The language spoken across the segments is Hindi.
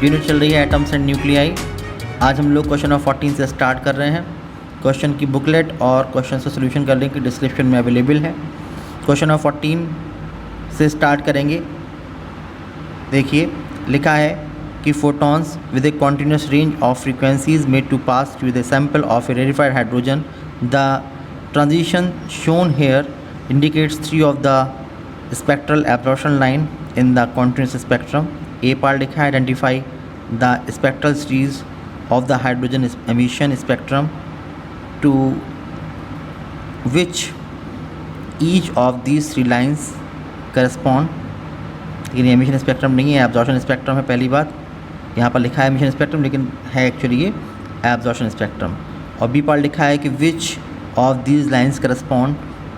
यूनिट चल रही है एटम्स एंड न्यूक्लियाई। आज हम लोग क्वेश्चन नंबर 14 से स्टार्ट कर रहे हैं। क्वेश्चन की बुकलेट और क्वेश्चन का सोल्यूशन का लिंक डिस्क्रिप्शन में अवेलेबल है। क्वेश्चन नंबर 14 से स्टार्ट करेंगे। देखिए लिखा है कि photons with a continuous range of frequencies made to pass through the sample of a rarefied hydrogen. The transition shown here indicates 3 of the spectral absorption line in the continuous spectrum. A part लिखा है identify the spectral series of the hydrogen emission spectrum to which each of these 3 lines correspond। लेकिन ये emission spectrum नहीं है, absorption spectrum है। पहली बात यहाँ पर लिखा है emission spectrum लेकिन है एक्चुअली ये absorption spectrum। और B part लिखा है कि which of these lines correspond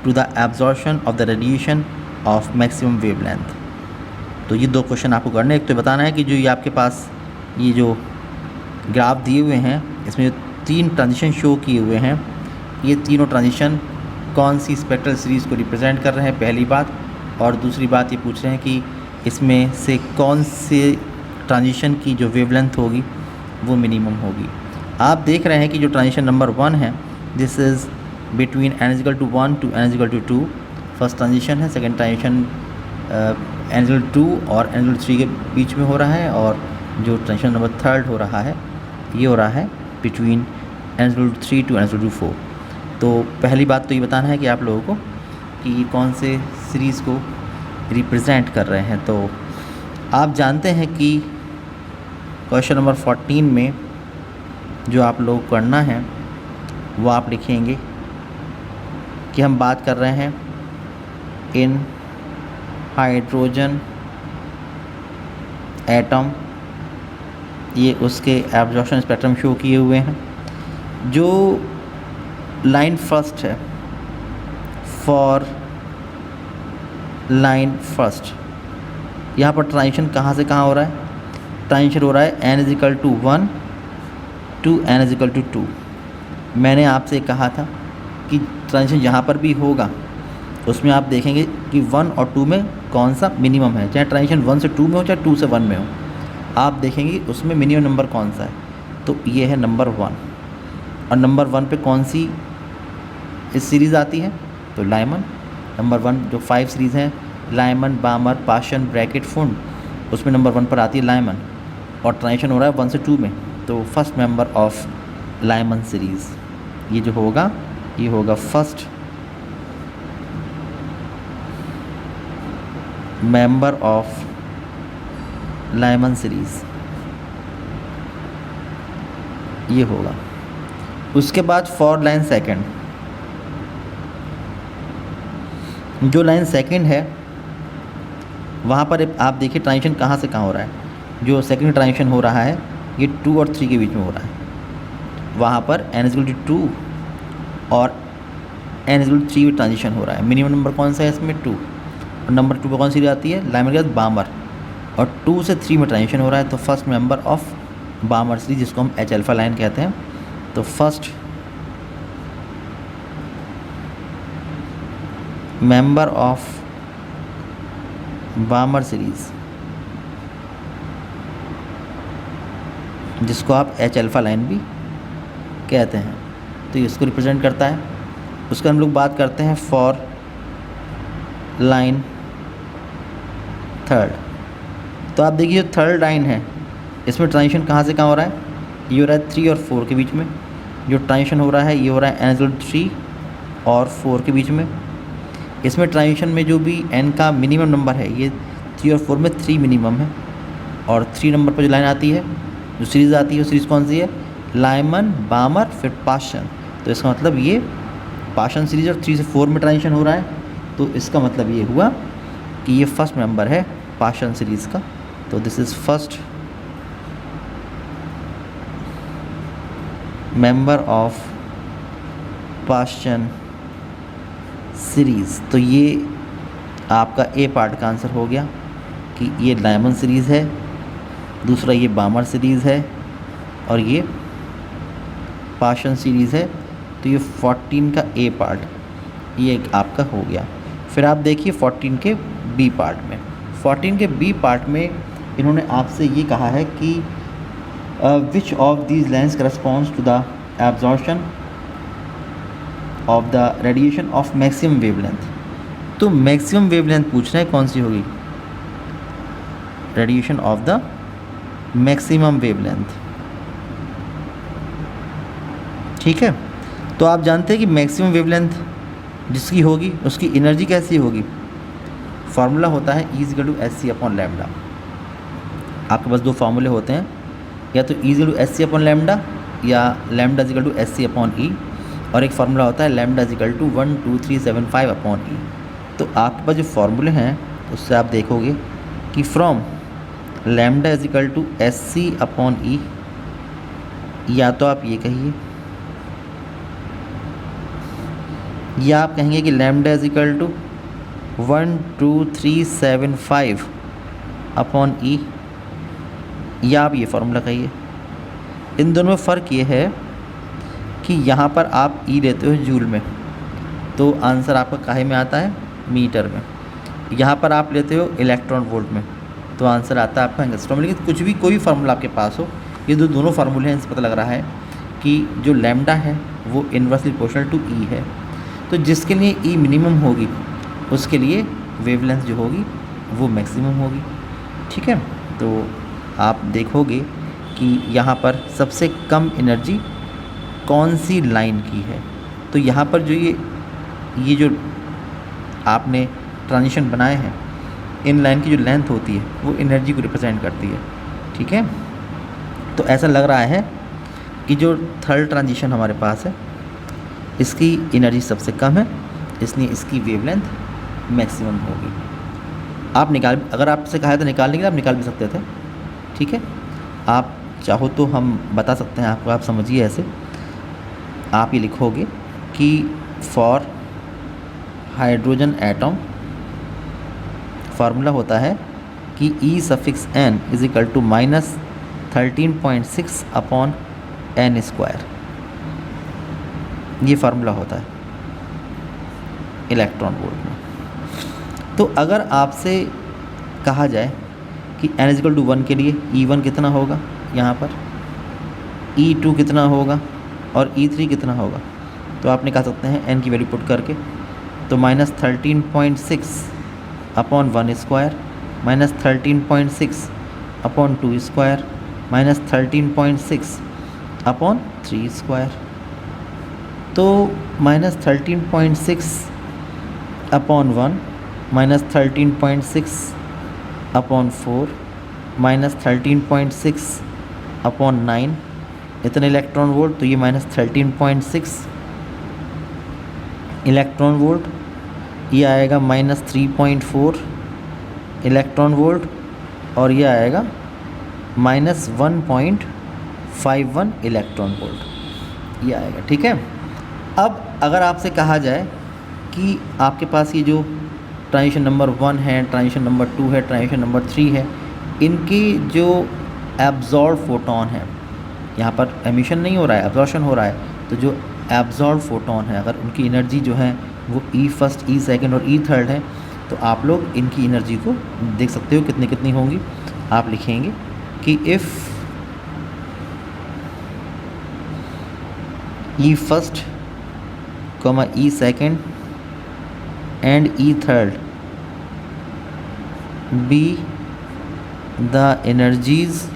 to the absorption of the radiation of maximum wavelength। तो ये दो क्वेश्चन आपको करने, एक तो बताना है कि जो ये आपके पास ये जो ग्राफ दिए हुए हैं इसमें जो 3 ट्रांजिशन शो किए हुए हैं, ये तीनों ट्रांजिशन कौन सी स्पेक्ट्रल सीरीज़ को रिप्रेजेंट कर रहे हैं, पहली बात। और दूसरी बात ये पूछ रहे हैं कि इसमें से कौन से ट्रांजिशन की जो वेवलेंथ होगी वो मिनिमम होगी। आप देख रहे हैं कि जो ट्रांजिशन नंबर 1 है this is between n=1 to n=2 first transition है। सेकेंड ट्रांजिशन n=2 और n=3 के बीच में हो रहा है। और जो ट्रांजिशन नंबर 3 हो रहा है ये हो रहा है बिटवीन n=3 to n=4। तो पहली बात तो ये बताना है कि आप लोगों को कि कौन से सीरीज़ को रिप्रेजेंट कर रहे हैं। तो आप जानते हैं कि क्वेश्चन नंबर 14 में जो आप लोग करना है वो आप लिखेंगे कि हम बात कर रहे हैं इन हाइड्रोजन एटम, ये उसके एब्जॉर्प्शन स्पेक्ट्रम शो किए हुए हैं। जो लाइन फर्स्ट है फॉर लाइन फर्स्ट, यहाँ पर ट्रांजिशन कहाँ से कहाँ हो रहा है? ट्रांजिशन हो रहा है n=1 to n=2। मैंने आपसे कहा था कि ट्रांजिशन जहाँ पर भी होगा उसमें आप देखेंगे कि 1 और 2 में कौन सा मिनिमम है। चाहे ट्रांजिशन 1 से 2 में हो चाहे 2 से 1 में हो, आप देखेंगे उसमें मिनिमम नंबर कौन सा है। तो ये है नंबर 1। और नंबर 1 पे कौन सी इस सीरीज़ आती है? तो लाइमन। नंबर 1 जो 5 सीरीज़ हैं लाइमन, बामर, पाशन, ब्रैकेट, फुंड, उसमें नंबर 1 पर आती है लाइमन। और ट्रांजिशन हो रहा है 1 से 2 में, तो first member of Lyman series ये जो होगा ये होगा first member of Lyman series, ये होगा। उसके बाद फॉर लाइन सेकंड, जो लाइन सेकंड है वहाँ पर आप देखिए ट्रांजिशन कहाँ से कहाँ हो रहा है। जो सेकंड ट्रांजिशन हो रहा है ये 2 और 3 के बीच में हो रहा है। वहाँ पर n=2 और n=3 में ट्रांजिशन हो रहा है। मिनिमम नंबर कौन सा है इसमें? 2। और नंबर 2 पर कौन सी आती है? लाइमन के बाद बामर। और 2 से 3 में ट्रांजिशन हो रहा है, तो फर्स्ट मेंबर ऑफ बामर सीरीज जिसको हम H-अल्फा लाइन कहते हैं। तो फर्स्ट मेंबर ऑफ बामर सीरीज जिसको आप H-अल्फा लाइन भी कहते हैं, तो इसको रिप्रेजेंट करता है। उसका हम लोग बात करते हैं फॉर लाइन थर्ड। तो आप देखिए जो थर्ड लाइन है इसमें ट्रांजिशन कहाँ से कहाँ हो रहा है? ये हो रहा है 3 और 4 के बीच में। जो ट्रांजिशन हो रहा है ये हो रहा है n=3 और 4 के बीच में। इसमें ट्रांजिशन में जो भी n का मिनिमम नंबर है ये 3 और 4 में 3 मिनिमम है। और 3 नंबर पर जो लाइन आती है, जो सीरीज़ आती है वो सीरीज़ कौन सी है? लाइमन, बामर, फिर पाशन। तो इसका मतलब ये पाशन सीरीज और 3 से 4 में ट्रांजिशन हो रहा है, तो इसका मतलब ये हुआ कि ये फर्स्ट मेंबर है पाशन सीरीज़ का। तो this is first member of Paschen series. तो ये आपका ए पार्ट का आंसर हो गया कि ये लाइमन सीरीज़ है, दूसरा ये बामर सीरीज़ है और ये पाशन सीरीज़ है। तो ये 14 का ए पार्ट ये आपका हो गया। फिर आप देखिए 14 के बी पार्ट में, 14 के बी पार्ट में इन्होंने आपसे ये कहा है कि which of these lines corresponds to the absorption of the radiation of maximum wavelength. तो मैक्सिमम वेवलेंथ पूछ रहे हैं कौन सी होगी, radiation of the maximum wavelength. ठीक है, तो आप जानते हैं कि मैक्सिमम वेवलेंथ जिसकी होगी उसकी एनर्जी कैसी होगी, फार्मूला होता है E = SC अपॉन लैम्डा। आपके पास दो फार्मूले होते हैं, या तो E = SC अपॉन लैम्डा या लैम्डा = SC अपॉन E, और एक फार्मूला होता है लैम्डा = 12375 अपॉन E। तो आपके पास जो फार्मूले हैं उससे आप देखोगे कि from lambda = SC upon E, या तो आप ये कहिए, या आप कहेंगे कि लैम्डा = 12375 अपॉन E, या आप ये फार्मूला कहिए। इन दोनों में फ़र्क ये है कि यहाँ पर आप E लेते हो जूल में, तो आंसर आपका काहे में आता है, मीटर में। यहाँ पर आप लेते हो इलेक्ट्रॉन वोल्ट में, तो आंसर आता है आपका एंगस्ट्रॉम में। लेकिन कुछ भी कोई फार्मूला आपके पास हो, ये दोनों फार्मूले हैं, इससे पता लग रहा है कि जो लैम्डा है वो इन्वर्सली प्रोपोर्शनल टू E है। तो जिसके लिए E मिनिमम होगी उसके लिए वेवलेंथ जो होगी वो मैक्सिमम होगी। ठीक है, तो आप देखोगे कि यहाँ पर सबसे कम एनर्जी कौन सी लाइन की है। तो यहाँ पर जो ये जो आपने ट्रांजिशन बनाए हैं, इन लाइन की जो लेंथ होती है वो एनर्जी को रिप्रेजेंट करती है। ठीक है, तो ऐसा लग रहा है कि जो थर्ड ट्रांजिशन हमारे पास है इसकी एनर्जी सबसे कम है, इसलिए इसकी वेवलेंथ मैक्सिमम होगी। आप निकाल, अगर आपसे कहा तो निकालने के लिए आप निकाल भी सकते थे। ठीक है, आप चाहो तो हम बता सकते हैं आपको, आप समझिए ऐसे। आप ये लिखोगे कि फॉर हाइड्रोजन एटम फार्मूला होता है कि E∑n = -13.6 अपॉन n²। ये फार्मूला होता है इलेक्ट्रॉन वोल्ट में। तो अगर आपसे कहा जाए कि n = 1 के लिए E1 कितना होगा, यहाँ पर E2 कितना होगा और E3 कितना होगा, तो आप निकाल सकते हैं n की वैल्यू पुट करके। तो -13.6 अपॉन 1² -13.6 अपॉन 2² -13.6 अपॉन 3²। तो -13.6 अपॉन 1 -13.6 अपॉन 4 -13.6 अपॉन 9, इतने इलेक्ट्रॉन वोल्ट। तो ये -13.6 इलेक्ट्रॉन वोल्ट, ये आएगा -3.4 इलेक्ट्रॉन वोल्ट, और ये आएगा -1.51 इलेक्ट्रॉन वोल्ट, ये आएगा। ठीक है, अब अगर आपसे कहा जाए कि आपके पास ये जो ट्रांजिशन नंबर 1 है, ट्रांजिशन नंबर 2 है, ट्रांजिशन नंबर 3 है, इनकी जो एब्जॉर्ब फोटोन है, यहाँ पर एमिशन नहीं हो रहा है, एब्जॉर्प्शन हो रहा है, तो जो एब्जॉर्ब फोटोन है अगर उनकी एनर्जी जो है वो E1, E2 और E3 है, तो आप लोग इनकी एनर्जी को देख सकते हो कितनी कितनी होंगी। आप लिखेंगे कि if E1, E2 and E3 be the energies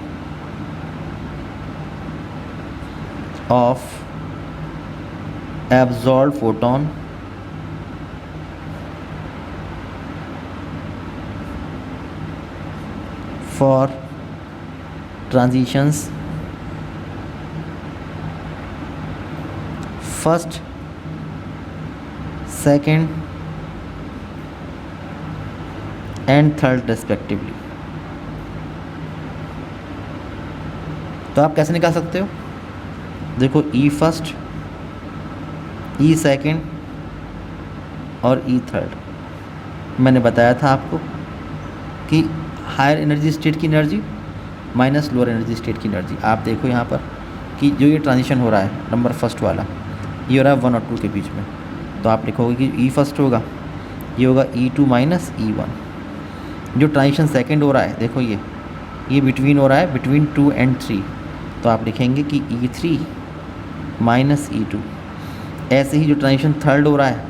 of absorbed photon for transitions first, second and third respectively। तो आप कैसे निकाल सकते हो, देखो E1, E2 और E3 मैंने बताया था आपको कि हायर एनर्जी स्टेट की energy minus lower energy state की एनर्जी। आप देखो यहाँ पर कि जो ये ट्रांजिशन हो रहा है नंबर फर्स्ट वाला, ये हो रहा है 1 और 2 के बीच में, तो आप लिखोगे कि E1 होगा, ये होगा E2 - E1। जो ट्रांजिशन सेकंड हो रहा है, देखो ये ये बिटवीन हो रहा है बिटवीन 2 and 3, तो आप लिखेंगे कि E3 माइनस E2। ऐसे ही जो ट्रांजिशन थर्ड हो रहा है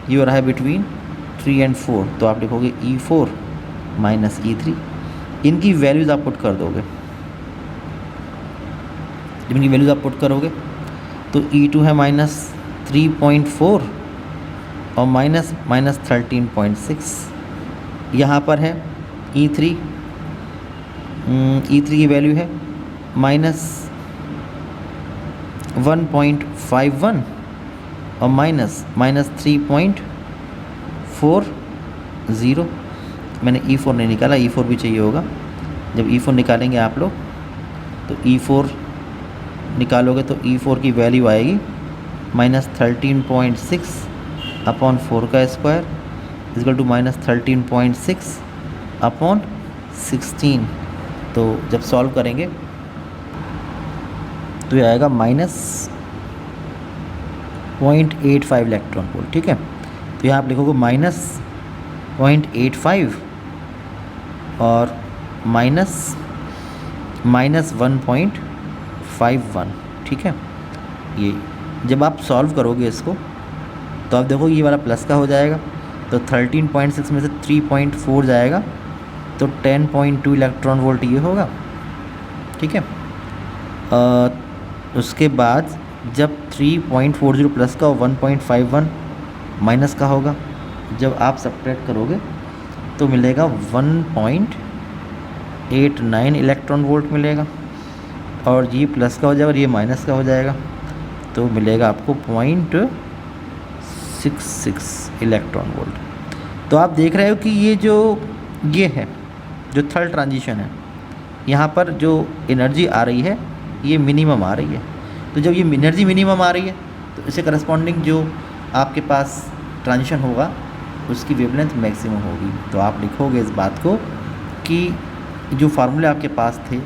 ये हो रहा है बिटवीन 3 and 4, तो आप लिखोगे E4 माइनस E3। इनकी वैल्यूज़ आप पुट कर दोगे। जब इनकी वैल्यूज़ आप पुट करोगे तो E2 है -3.4 और माइनस 13.6। यहाँ पर है E3 की वैल्यू है -1.51 और माइनस 3.40। मैंने E4 नहीं निकाला, E4 भी चाहिए होगा। जब E4 निकालेंगे आप लोग तो E4 निकालोगे तो E4 की वैल्यू आएगी -13.6 अपॉन 4 का स्क्वायर इक्वल टू -13.6 अपॉन 16। तो जब सॉल्व करेंगे तो ये आएगा -0.85 इलेक्ट्रॉन वोल्ट। ठीक है, तो यहाँ आप लिखोगे -0.85 और -1.51। ठीक है, ये जब आप सॉल्व करोगे इसको तो आप देखो ये वाला प्लस का हो जाएगा, तो 13.6 में से 3.4 जाएगा तो 10.2 इलेक्ट्रॉन वोल्ट ये होगा। ठीक है, उसके बाद जब 3.40 प्लस का 1.51 माइनस का होगा, जब आप सब्ट्रैक्ट करोगे तो मिलेगा 1.89 इलेक्ट्रॉन वोल्ट मिलेगा, और ये प्लस का हो जाएगा और ये माइनस का हो जाएगा तो मिलेगा आपको 0.66 इलेक्ट्रॉन वोल्ट। तो आप देख रहे हो कि ये है जो थर्ड ट्रांजिशन है, यहाँ पर जो एनर्जी आ रही है ये मिनिमम आ रही है। तो जब ये एनर्जी मिनिमम आ रही है तो इससे करस्पॉन्डिंग जो आपके पास ट्रांजिशन होगा उसकी वेवलेंथ मैक्सिमम होगी। तो आप लिखोगे इस बात को कि जो फार्मूले आपके पास थे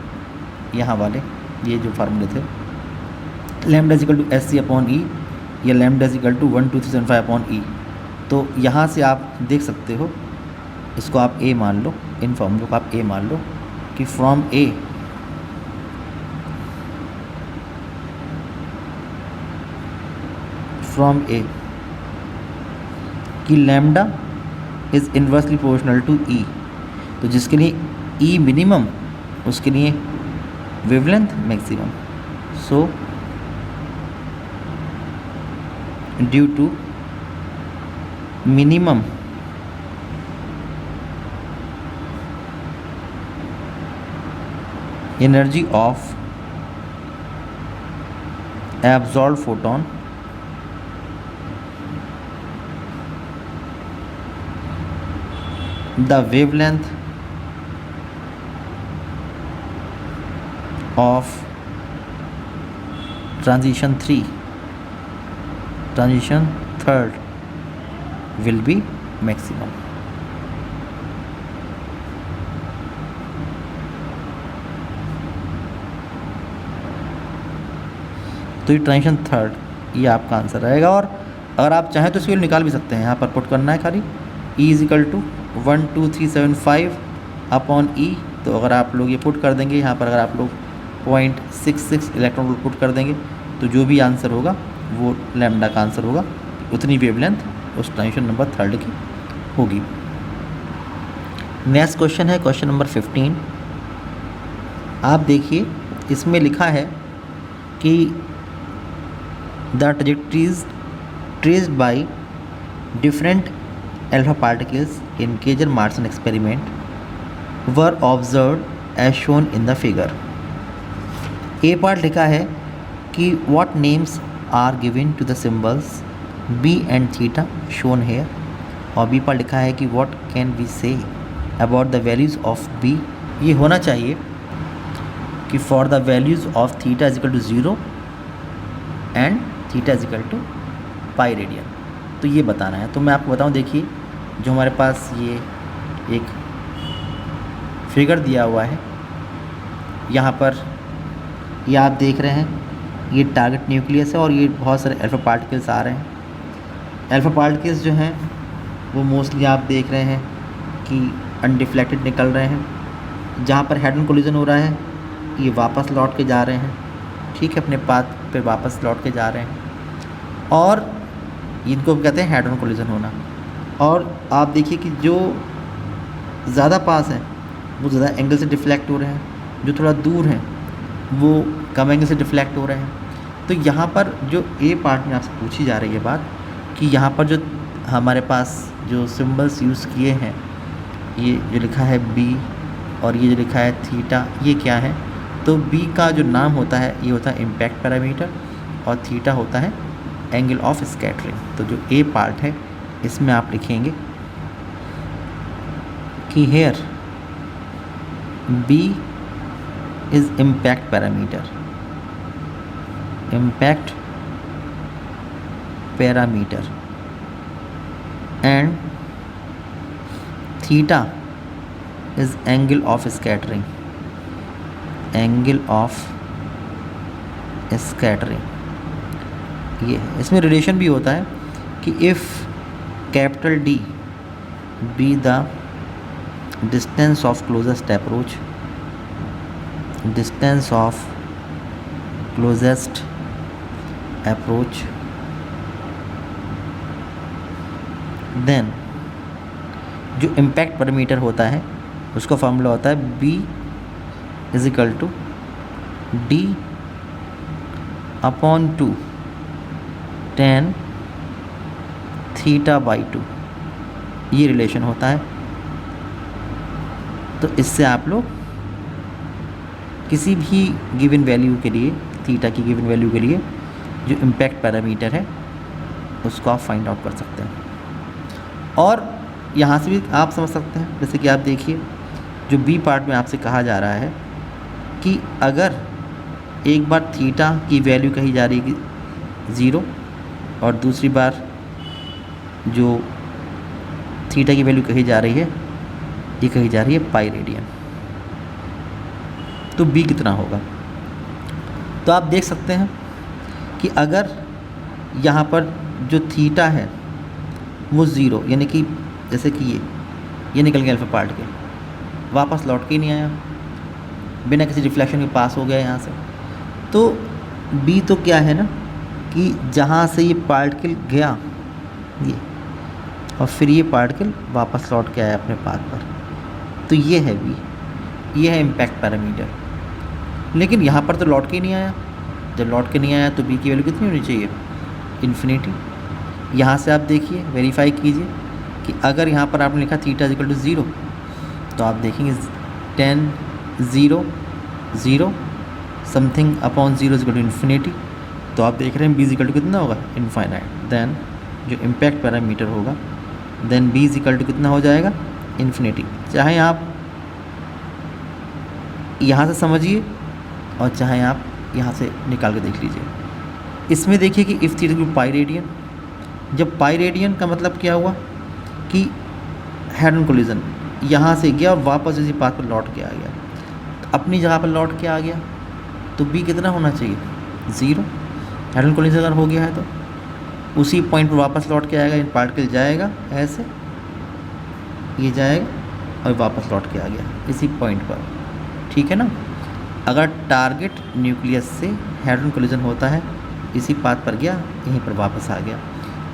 यहाँ वाले, ये जो फार्मूले थे lambda equal to SC upon E या lambda equal to 12375 upon E, तो यहाँ से आप देख सकते हो, इसको आप A मान लो, इन फॉर्मूलों को आप A मान लो कि फ्रॉम A कि lambda is inversely proportional to E, तो जिसके लिए E मिनिमम उसके लिए wavelength maximum. So due to minimum energy of absorbed photon the wavelength of transition 3rd will be maximum। तो ये ट्रांजिशन थर्ड ये आपका आंसर रहेगा। और अगर आप चाहें तो इसको निकाल भी सकते हैं, यहाँ पर पुट करना है खाली E is equal to 12375 upon E। तो अगर आप लोग ये पुट कर देंगे यहाँ पर, अगर आप लोग 0.66 इलेक्ट्रॉन वोल्ट पुट कर देंगे तो जो भी आंसर होगा वो लैम्डा का आंसर होगा, उतनी वेवलेंथ उस ट्रांजिशन नंबर थर्ड की होगी। नेक्स्ट क्वेश्चन है क्वेश्चन नंबर 15। आप देखिए इसमें लिखा है कि the trajectories traced by different alpha particles in Kejor Martian experiment were observed as shown in the figure। A part लिखा है कि what names are given to the symbols B and theta shown here, और B part लिखा है कि what can we say about the values of B। ये होना चाहिए कि for the values of theta is equal to 0 and theta is equal to pi radian, तो ये बताना है। तो मैं आपको बताऊं, देखिए जो हमारे पास ये एक फिगर दिया हुआ है, यहाँ पर ये आप देख रहे हैं ये टारगेट न्यूक्लियस है और ये बहुत सारे अल्फा पार्टिकल्स आ रहे हैं। अल्फा पार्टिकल्स जो हैं वो मोस्टली आप देख रहे हैं कि अनडिफ्लेक्टेड निकल रहे हैं जहाँ पर हेड ऑन कोलिजन हो रहा है ये वापस लौट के जा रहे हैं, ठीक है, अपने पाथ पे वापस लौट के जा रहे हैं, और इनको कहते हैं हेड ऑन कोलिजन होना। और आप देखिए कि जो ज़्यादा पास हैं वो ज़्यादा एंगल से डिफ्लेक्ट हो रहे हैं, जो थोड़ा दूर हैं वो कम एंगल से डिफ्लेक्ट हो रहे हैं। तो यहाँ पर जो ए पार्ट में आपसे पूछी जा रही है बात कि यहाँ पर जो हमारे पास जो सिंबल्स यूज़ किए हैं, ये जो लिखा है बी और ये जो लिखा है थीटा, ये क्या है? तो बी का जो नाम होता है ये होता है इम्पैक्ट पैरामीटर और थीटा होता है एंगल ऑफ स्कैटरिंग। तो जो ए पार्ट है इसमें आप लिखेंगे कि here B is impact parameter, impact parameter, and theta is angle of scattering, angle of scattering। ये है, इसमें रिलेशन भी होता है कि if capital D be the distance of closest approach, distance of closest approach, then जो इम्पैक्ट पैरामीटर होता है उसका फॉर्मूला होता है B is equal to D upon 2 tan theta by 2, ये रिलेशन होता है। तो इससे आप लोग किसी भी गिवन वैल्यू के लिए, थीटा की गिवन वैल्यू के लिए जो इम्पैक्ट पैरामीटर है उसको आप फाइंड आउट कर सकते हैं। और यहाँ से भी आप समझ सकते हैं, जैसे कि आप देखिए जो बी पार्ट में आपसे कहा जा रहा है कि अगर एक बार थीटा की वैल्यू कही जा रही है कि 0 और दूसरी बार जो थीटा की वैल्यू कही जा रही है ये कही जा रही है पाई रेडियन, तो बी कितना होगा? तो आप देख सकते हैं कि अगर यहाँ पर जो थीटा है वो 0, यानी कि जैसे कि ये निकल गया अल्फा पार्ट के, वापस लौट के ही नहीं आया, बिना किसी रिफ्लेक्शन के पास हो गया यहाँ से, तो बी तो क्या है ना कि जहाँ से ये पार्टिकल गया ये, और फिर ये पार्टिकल वापस लौट के आया अपने पाथ पर, तो ये है बी, ये है इम्पैक्ट पैरामीटर। लेकिन यहाँ पर तो लौट के ही नहीं आया, जब लौट के नहीं आया तो बी की वैल्यू कितनी होनी चाहिए? इन्फिनिटी। यहाँ से आप देखिए, वेरीफाई कीजिए कि अगर यहाँ पर आपने लिखा थीटा इक्वल टू 0, तो आप देखेंगे tan 0 0 something upon 0 equal to infinity, तो आप देख रहे हैं बी इक्वल टू कितना होगा? इनफाइनाइट। देन जो इम्पैक्ट पैरामीटर होगा देन बी इक्वल टू कितना हो जाएगा? इन्फिनिटी। चाहे आप यहाँ से समझिए और चाहे आप यहाँ से निकाल के देख लीजिए। इसमें देखिए कि if theta equal to pi radian, जब पाई रेडियन का मतलब क्या हुआ कि हेड ऑन कोलिजन यहाँ से गया वापस इसी पाथ पर लौट के आ गया, तो अपनी जगह पर लौट के आ गया, तो बी कितना होना चाहिए? 0। हेड ऑन कोलिजन अगर हो गया है तो उसी पॉइंट पर वापस लौट के आएगा, इन पार्टिकल जाएगा ऐसे, ये जाएगा और वापस लौट के आ गया इसी पॉइंट पर, ठीक है ना। अगर टारगेट न्यूक्लियस से हेड ऑन कोलिजन होता है, इसी पाथ पर गया, यहीं पर वापस आ गया,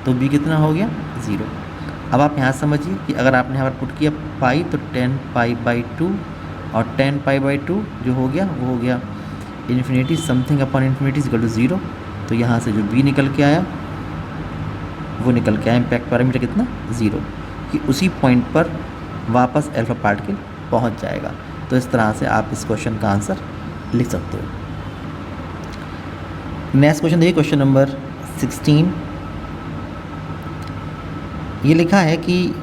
तो बी कितना हो गया? 0। अब आप यहाँ समझिए कि अगर आपने यहाँ पर पुट किया पाई, तो tan पाई बाई 2, और tan पाई बाई 2 जो हो गया वो हो गया infinity something upon infinity equal to 0। तो यहाँ से जो बी निकल के आया वो निकल के आया इम्पैक्ट पैरामीटर कितना? 0, कि उसी पॉइंट पर वापस अल्फा पार्टिकल पहुँच जाएगा। तो इस तरह से आप इस क्वेश्चन का आंसर लिख सकते हो। नेक्स्ट क्वेश्चन देखिए, क्वेश्चन नंबर 16। ये लिखा है कि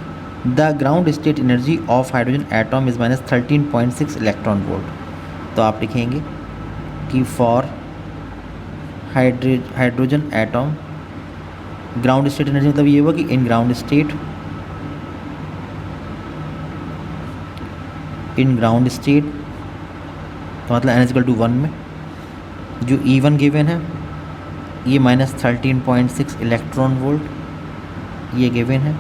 the ground state energy of hydrogen atom is minus 13.6 electron volt. तो आप लिखेंगे कि for hydrogen atom ground state energy मतलब ये हुआ कि इन ग्राउंड स्टेट तो मतलब n इक्वल टू 1 में जो E1 गिवन है ये माइनस 13.6 इलेक्ट्रॉन वोल्ट ये गिवन है।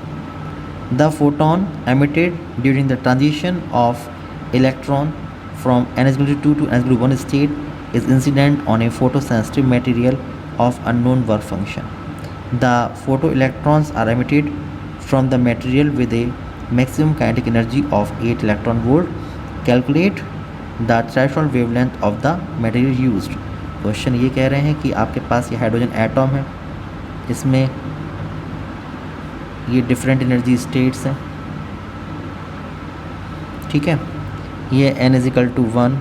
The photon emitted during the transition of electron from n=2 to n=1 state is incident on a photosensitive material of unknown work function. The photoelectrons are emitted from the material with a maximum kinetic energy of 8 electron volt. Calculate the threshold wavelength of the material used. Question ये कह रहे हैं कि आपके पास ये हाइड्रोजन एटम है, इसमें ये डिफरेंट एनर्जी स्टेट्स हैं, ठीक है। ये है n=1,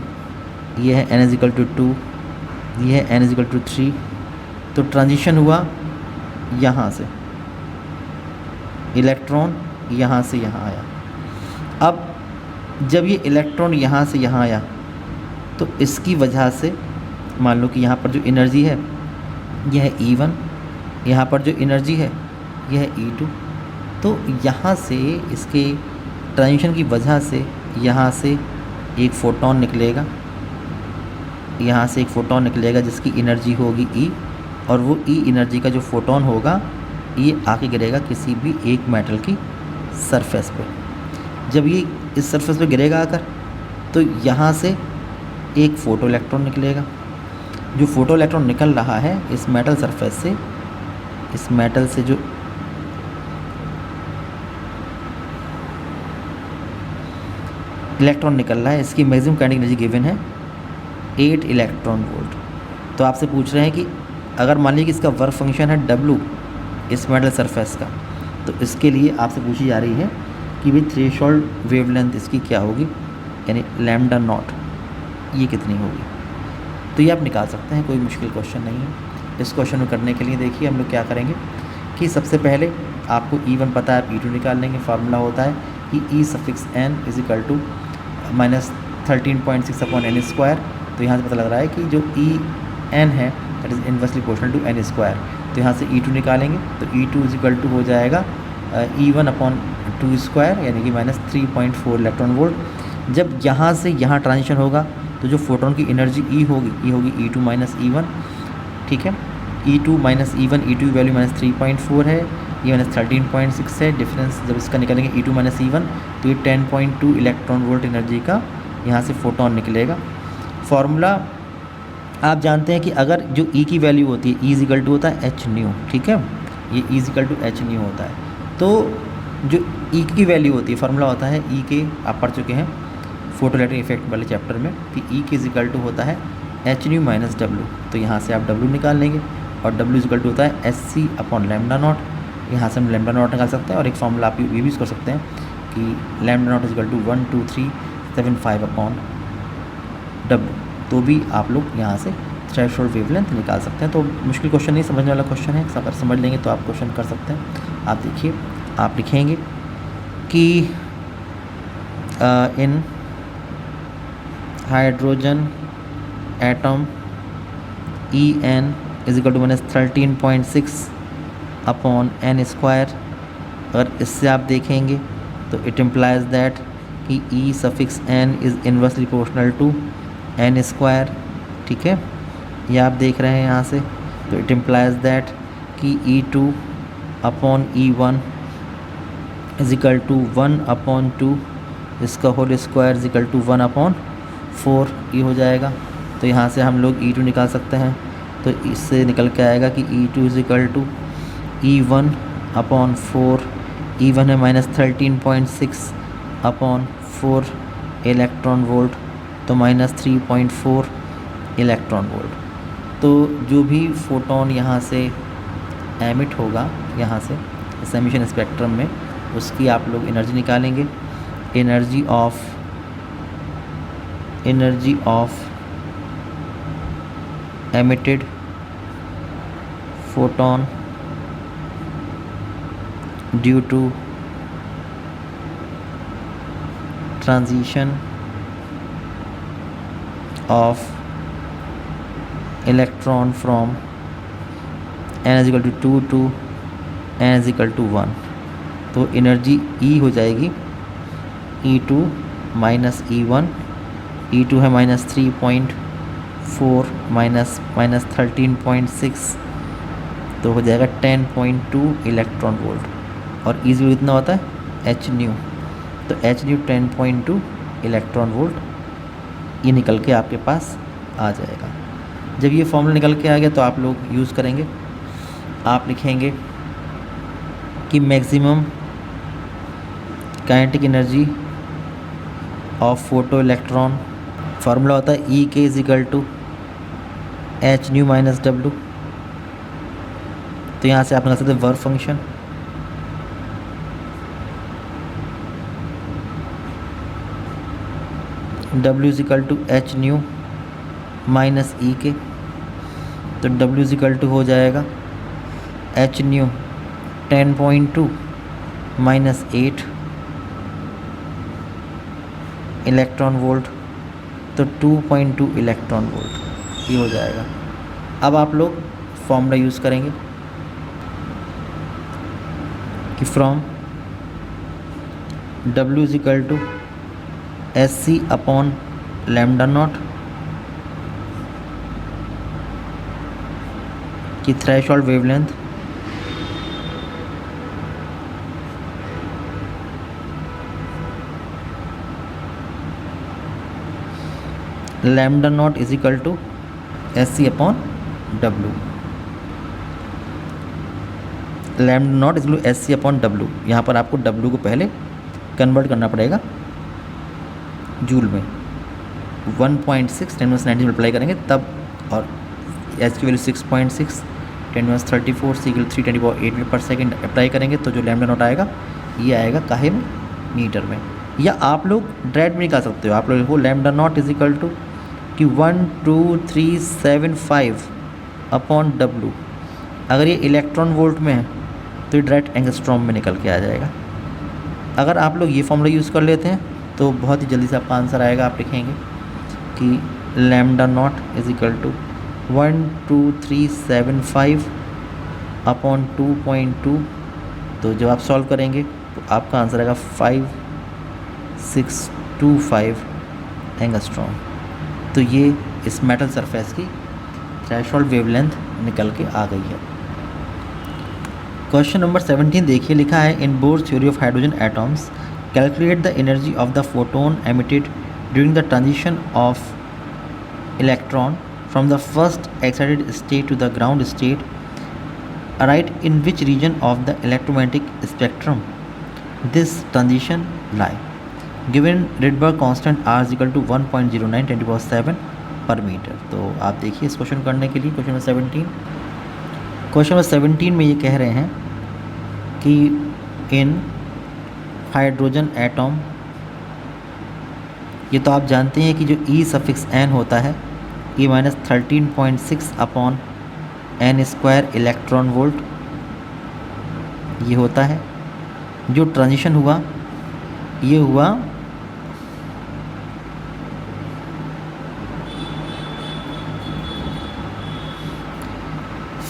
ये है n=2, ये है n=3। तो ट्रांजिशन हुआ यहाँ से, इलेक्ट्रॉन यहाँ से यहाँ आया। अब जब ये इलेक्ट्रॉन यहाँ से यहाँ आया तो इसकी वजह से मान लो कि यहाँ पर जो एनर्जी है यह है E1, यहाँ पर जो एनर्जी है यह है E2। तो यहाँ से इसके ट्रांजिशन की वजह से यहाँ से एक फ़ोटॉन निकलेगा, यहाँ से एक फ़ोटॉन निकलेगा जिसकी एनर्जी होगी E, और वो E एनर्जी का जो फ़ोटॉन होगा ये आके गिरेगा किसी भी एक मेटल की सरफेस पे। जब ये इस सरफेस पे गिरेगा आकर तो यहाँ से एक फ़ोटो इलेक्ट्रॉन निकलेगा। जो फ़ोटो इलेक्ट्रॉन निकल रहा है इस मेटल सरफेस से, इस मेटल से जो इलेक्ट्रॉन निकल रहा है इसकी मैक्सिमम काइनेटिक एनर्जी गिवन है 8 इलेक्ट्रॉन वोल्ट। तो आपसे पूछ रहे हैं कि अगर मान लीजिए कि इसका वर्क फंक्शन है W इस मेटल सरफेस का, तो इसके लिए आपसे पूछी जा रही है कि भाई थ्रेशोल्ड वेवलेंथ इसकी क्या होगी, यानी लैम्डा नॉट ये कितनी होगी। तो ये आप निकाल सकते हैं, कोई मुश्किल क्वेश्चन नहीं है। इस क्वेश्चन को करने के लिए देखिए हम लोग क्या करेंगे कि सबसे पहले आपको E1 पता है, आप E2 निकाल लेंगे। फार्मूला होता है कि E⁻n = -13.6/n²। तो यहाँ से पता लग रहा है कि जो En है that is inversely proportional to n²। तो यहाँ से E2 निकालेंगे तो E2 हो जाएगा E1/2² यानी कि -3.4 इलेक्ट्रॉन वोल्ट। जब यहाँ से यहाँ ट्रांजिशन होगा तो जो फोटोन की एनर्जी E होगी E2 - E1, ठीक है। E2 - E1, E2 की वैल्यू -3.4 है, ये -13.6 है। डिफरेंस जब इसका निकालेंगे E2 - E1 तो ये 10.2 इलेक्ट्रॉन वोल्ट एनर्जी का यहाँ से फोटोन निकलेगा। फार्मूला आप जानते हैं कि अगर जो E की वैल्यू होती है E होता है hν, ठीक है। ये E hν होता है। तो जो E की वैल्यू होती है, फार्मूला होता है E के, आप पढ़ चुके हैं फोटोइलेक्ट्रिक इफेक्ट वाले चैप्टर में कि E होता है hν - W। तो यहाँ से आप W निकाल लेंगे और W होता है Sc/λ0। यहाँ से हम λ0 निकाल सकते हैं। और एक फार्मूला आप ये भी यूज़ कर सकते हैं कि λ0 = 12375/W। तो भी आप लोग यहाँ से थ्रेशोल्ड वेवलेंथ निकाल सकते हैं। तो मुश्किल क्वेश्चन नहीं, समझने वाला क्वेश्चन है। अगर समझ लेंगे तो आप क्वेश्चन कर सकते हैं। आप देखिए, आप लिखेंगे कि इन हाइड्रोजन एटम En = -13.6/n²। अगर इससे आप देखेंगे तो इट इम्प्लाइज दैट कि E⁻n is inversely proportional to n², ठीक है। ये आप देख रहे हैं यहाँ से। तो इट इम्प्लाइज दैट कि E2/E1 = 1/2, इसका होल स्क्वायर = 1/4 ये हो जाएगा। तो यहाँ से हम लोग E2 निकाल सकते हैं। तो इससे निकल के आएगा कि E2 = E1/4, E1 है -13.6/4 इलेक्ट्रॉन वोल्ट, तो -3.4 इलेक्ट्रॉन वोल्ट। तो जो भी फोटोन यहाँ से एमिट होगा यहाँ से इस एमिशन स्पेक्ट्रम में, उसकी आप लोग एनर्जी निकालेंगे। Energy of emitted photon due to transition of electron from n = 2 to n = 1। तो एनर्जी E हो जाएगी E2 - E1। E2 है -3.4 -13.6, तो हो जाएगा 10.2 इलेक्ट्रॉन वोल्ट। और E कितना होता है hν, तो hν 10.2 इलेक्ट्रॉन वोल्ट ये निकल के आपके पास आ जाएगा। जब ये फॉर्मूला निकल के आ गया तो आप लोग यूज़ करेंगे, आप लिखेंगे कि maximum kinetic energy of photo electron, formula होता है E K is equal to H nu minus W. तो यहाँ से आप निकाल सकते हैं work function, W is equal to H nu minus E K. तो डब्ल्यू इज इक्वल टू हो जाएगा H nu 10.2 minus 8 electron volt, तो 2.2 इलेक्ट्रॉन वोल्ट ये हो जाएगा। अब आप लोग फॉर्मूला यूज़ करेंगे कि from W is equal to SC upon lambda not की threshold wavelength lambda not is equal to SC upon W, lambda not is equal to SC upon W। यहाँ पर आपको W को पहले कन्वर्ट करना पड़ेगा जूल में, 1.6 10⁻90 मल्टीप्लाई करेंगे तब, और H की वैल्यू 6.6 10⁻34 C की 310⁸ मीटर पर सेकेंड अप्लाई करेंगे तो जो लैम्डा नॉट आएगा ये आएगा काहे में, मीटर में। या आप लोग डायरेक्ट में निकाल सकते हो, आप लोग को lambda not is equal to कि 12375 अपॉन W। अगर ये इलेक्ट्रॉन वोल्ट में है तो ये डायरेक्ट एंगस्ट्रॉम में निकल के आ जाएगा। अगर आप लोग ये फॉर्मूला यूज़ कर लेते हैं तो बहुत ही जल्दी से आपका आंसर आएगा। आप लिखेंगे कि lambda not is equal to 12375 अपॉन 2.2। तो जब आप सॉल्व करेंगे तो आपका आंसर आएगा 5625 एंगस्ट्रॉम। तो ये इस मेटल सरफेस की थ्रेशोल्ड वेवलेंथ निकल के आ गई है। क्वेश्चन नंबर 17 देखिए, लिखा है in Bohr's theory of hydrogen atoms calculate the energy of the photon emitted during the transition of electron from the first excited state to the ground state, right in which region of the electromagnetic spectrum this transition lie, given Rydberg constant R is equal to 1.09 10⁻7 पर मीटर। तो आप देखिए इस क्वेश्चन करने के लिए क्वेश्चन नंबर 17 में ये कह रहे हैं कि इन हाइड्रोजन एटॉम, ये तो आप जानते हैं कि जो E सफिक्स n होता है E minus 13.6 upon n square electron volt ये होता है। जो ट्रांजिशन हुआ ये हुआ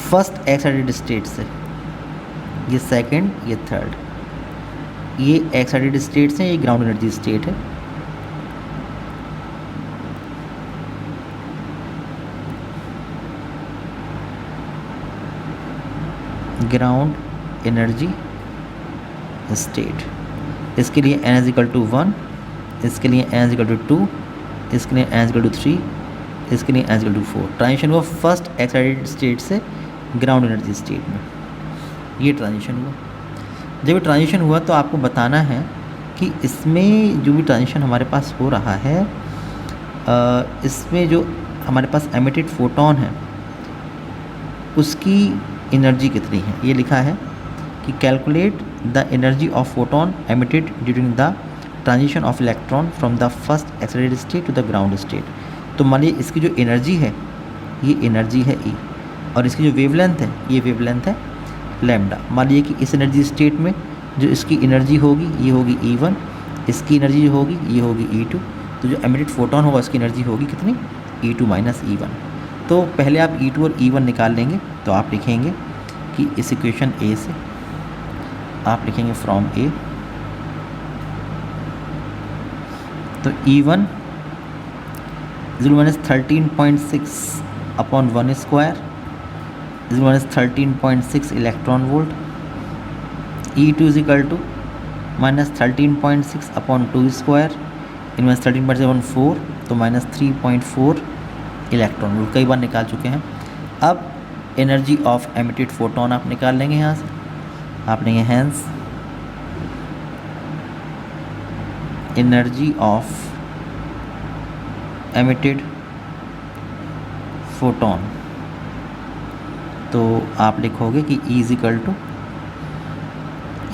फर्स्ट एक्साइटेड स्टेट से, ये सेकंड, ये थर्ड, ये एक्साइटेड स्टेट्स हैं, ये ग्राउंड एनर्जी स्टेट है। ग्राउंड एनर्जी स्टेट, इसके लिए n इज इक्वल टू 1, इसके लिए n इज इक्वल टू 2, इसके लिए n इज इक्वल टू 3, इसके लिए n is equal to 4। Transition हुआ फर्स्ट एक्साइटेड स्टेट से ग्राउंड एनर्जी स्टेट में, ये ट्रांजिशन हुआ। जब ये ट्रांजिशन हुआ तो आपको बताना है कि इसमें जो भी ट्रांजिशन हमारे पास हो रहा है, इसमें जो हमारे पास एमिटेड फोटोन है उसकी एनर्जी कितनी है। ये लिखा है कि calculate the energy of photon emitted during the transition of electron from the first excited state to the ground state. तो मान लीजिए इसकी जो एनर्जी है ये एनर्जी है E, और इसकी जो वेवलेंथ है ये वेवलेंथ है लैम्डा। मान लीजिए कि इस एनर्जी स्टेट में जो इसकी एनर्जी होगी ये होगी E1, इसकी एनर्जी जो होगी ये होगी E2। तो जो एमिटेड फोटोन होगा उसकी एनर्जी होगी कितनी, E2 माइनस E1। तो पहले आप E2 और E1 निकाल लेंगे। तो आप लिखेंगे कि इस इक्वेशन A से आप लिखेंगे फ्रॉम A, तो E1 is minus 13.6 upon 1 square is minus 13.6 electron volt. E2 is equal to minus 13.6 upon 2 square in minus 13.7 4 तो -3.4 इलेक्ट्रॉन वोल्ट कई बार निकाल चुके हैं। अब एनर्जी ऑफ एमिटेड फोटोन आप निकाल लेंगे यहाँ से, आप लेंगे hence energy of emitted photon, तो आप लिखोगे कि E is equal to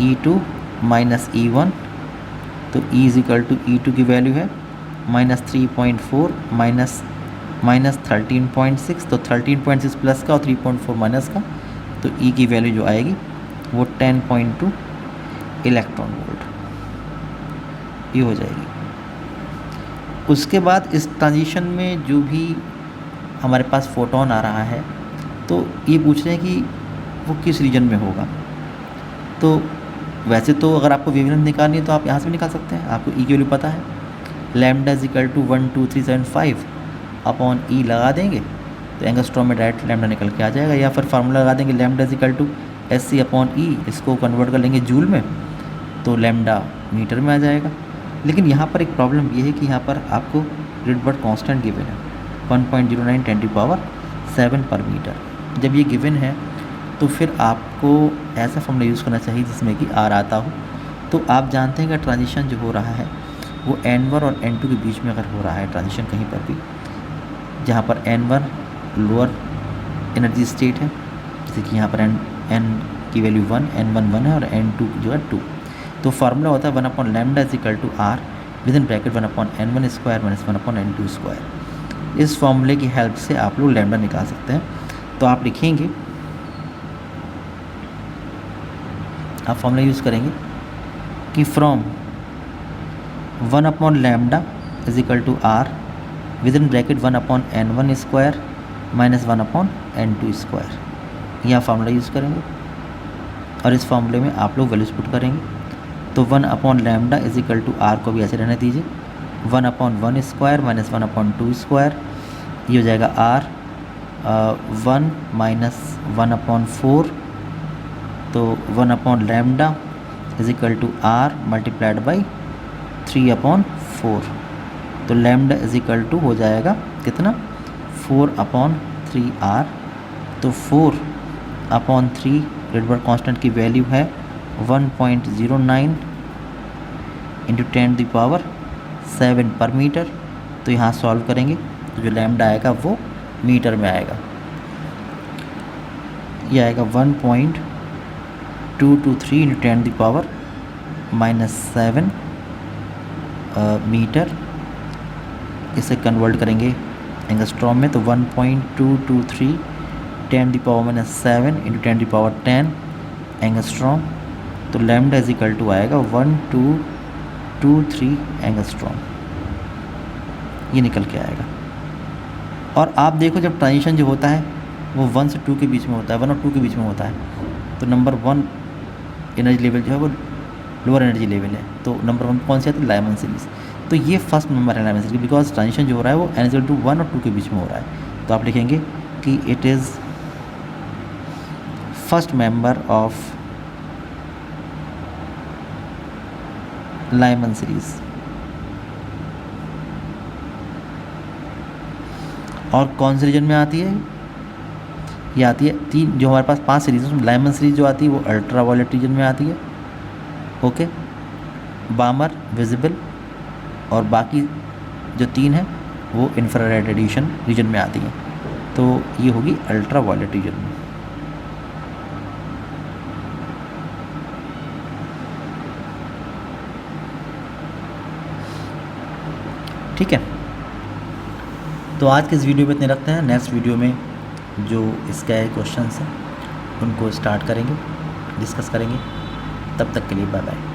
E2 minus E1, तो E is equal to E2 की वैल्यू है -3.4 माइनस 13.6, तो 13.6 प्लस का और 3.4 माइनस का, तो E की वैल्यू जो आएगी वो 10.2 इलेक्ट्रॉन वोल्ट ये हो जाएगी। उसके बाद इस ट्रांजिशन में जो भी हमारे पास फोटोन आ रहा है, तो ये पूछ रहे हैं कि वो किस रीजन में होगा। तो वैसे तो अगर आपको वेवलेंथ निकालनी है तो आप यहाँ से भी निकाल सकते हैं, आपको E की वैल्यू पता है, lambda is equal to 12375 upon E लगा देंगे तो एंगस्ट्रॉम में डायरेक्ट लैम्डा निकल के आ जाएगा, या फिर फार्मूला लगा देंगे lambda is equal to SC upon E, इसको कन्वर्ट कर लेंगे जूल में तो लैम्डा मीटर में आ जाएगा। लेकिन यहाँ पर एक प्रॉब्लम ये है कि यहाँ पर आपको रिडबर्ग कांस्टेंट गिवन है 1.09 10⁷ पर मीटर। जब ये गिवन है तो फिर आपको ऐसा फॉर्मूला यूज़ करना चाहिए जिसमें कि R आता हो। तो आप जानते हैं कि ट्रांजिशन जो हो रहा है वो N1 और N2 के बीच में अगर हो रहा है ट्रांजिशन कहीं पर भी, जहाँ पर N1 लोअर एनर्जी स्टेट है, जैसे कि यहाँ पर N की वैल्यू 1, N1 1 है और N2 जो है 2, तो फार्मूला होता है 1/λ is equal to R with in bracket 1/N1 square minus 1/N2 square. इस फॉर्मूले की हेल्प से आप लोग लैम्डा निकाल सकते हैं। तो आप लिखेंगे, आप फॉर्मूला यूज़ करेंगे कि from 1/λ is equal to R with in bracket 1/N1 square minus 1/N2 square, यह फार्मूला यूज़ करेंगे और इस फार्मूले में आप लोग वैल्यूज पुट करेंगे। तो 1/λ इज इक्वल टू R को भी ऐसे रहने दीजिए, 1/1 स्क्वायर माइनस 1/2 स्क्वायर, ये हो जाएगा R 1 माइनस 1/4, तो 1/λ is equal to R multiplied by 3/4, तो लैम्डा इज इक्वल टू हो जाएगा कितना 4/3R, तो 4/3 रिडबर्ग कांस्टेंट की वैल्यू है 1.09 इंटू 10⁷ पर मीटर। तो यहाँ सॉल्व करेंगे तो जो लैम्डा आएगा वो मीटर में आएगा, ये आएगा 1.223 इंटू 10⁻⁻7 मीटर। इसे कन्वर्ट करेंगे एंगस्ट्रॉम में तो 1.223 10⁻⁻7 इंटू 10⁻10 एंगस्ट्रॉम, तो लैम्डा इज इक्वल टू आएगा 1223 एंगस्ट्रॉम, ये निकल के आएगा। और आप देखो जब ट्रांजिशन जो होता है वो 1 से 2 के बीच में होता है, 1 और 2 के बीच में होता है, तो नंबर 1 एनर्जी लेवल जो है वो लोअर एनर्जी लेवल है, तो नंबर 1 कौन सी आती है लाइमन सीरीज़, तो ये फर्स्ट नंबर है लाइमन सीरीज़, बिकॉज ट्रांजिशन जो हो रहा है वो n इक्वल टू 1 और 2 के बीच में हो रहा है। तो आप लिखेंगे कि it is first member of Lyman series. और कौन से रीजन में आती है, ये आती है 3, जो हमारे पास 5 सीरीज है, लाइमन सीरीज जो आती है वो अल्ट्रा वायलेट रीजन में आती है, ओके, बामर, विजिबल और बाकी जो 3 है वो इंफ्रारेड रेडिएशन रीजन में आती है, तो ये होगी अल्ट्रा वायलेट रीजन में। ठीक है, तो आज के इस वीडियो में इतने रखते हैं। नेक्स्ट वीडियो में जो इसका क्वेश्चन हैं उनको स्टार्ट करेंगे, डिस्कस करेंगे। तब तक के लिए बाय बाय।